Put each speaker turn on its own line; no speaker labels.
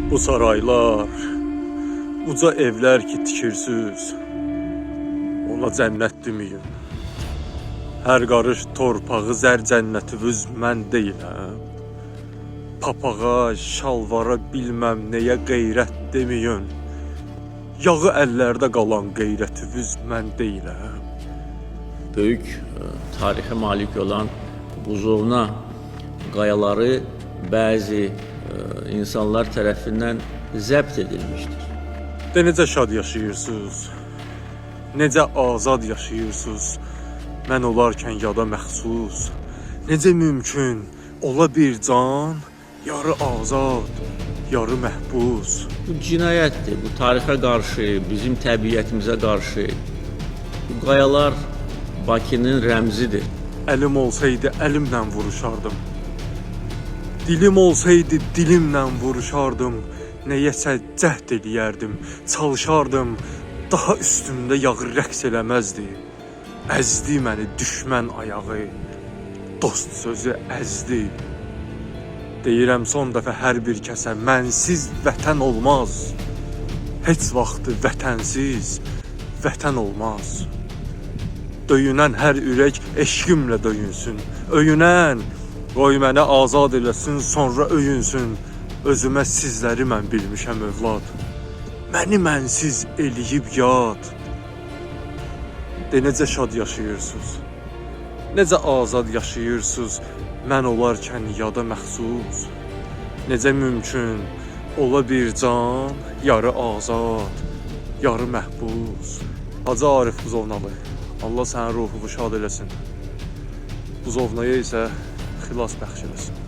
Bu saraylar, uca evlər ki tikirsiz, ona cənnət deməyin. Hər qarış torpağı zər cənnətiniz mən deyiləm. Papağa, şalvara bilməm nəyə qeyrət deməyin. Yağı əllərdə qalan qeyrətiniz mən deyiləm.
Böyük tarixə malik olan buzovna qayaları bəzi insanlar tərəfindən zəbt edilmişdir.
De necə şad yaşayırsınız, necə azad yaşayırsınız, mən olarkən yada məxsus. Necə mümkün ola bir can, yarı azad, yarı məhbus.
Bu cinayətdir, bu tarixə qarşı, bizim təbiətimizə qarşı. Bu qayalar Bakının rəmzidir.
Əlim olsaydı əlimlə vuruşardım. Dilim olsaydı dilimlə vuruşardım. Nəyəsə cəhd eləyərdim, çalışardım. Daha üstümdə yağı rəqs eləməzdi. Əzdi məni düşmən ayağı, dost sözü əzdi. Deyirəm son dəfə hər bir kəsə, mənsiz vətən olmaz. Heç vaxtı vətənsiz vətən olmaz. Döyünən hər ürək eşqimlə döyünsün. Öyünən, qoy məni azad eləsin, sonra öyünsün. Özümə sizləri mən bilmişəm övlad. Məni mənsiz eləyib yad. De necə şad yaşayırsınız, necə azad yaşayırsınız, mən olarkən yada məxsus. Necə mümkün ola bir can, yarı azad, yarı məhbus. Hacı Arif Buzovnalı, Allah sənin ruhunu şad eləsin. Buzovnaya isə xilas bəxş eləsin.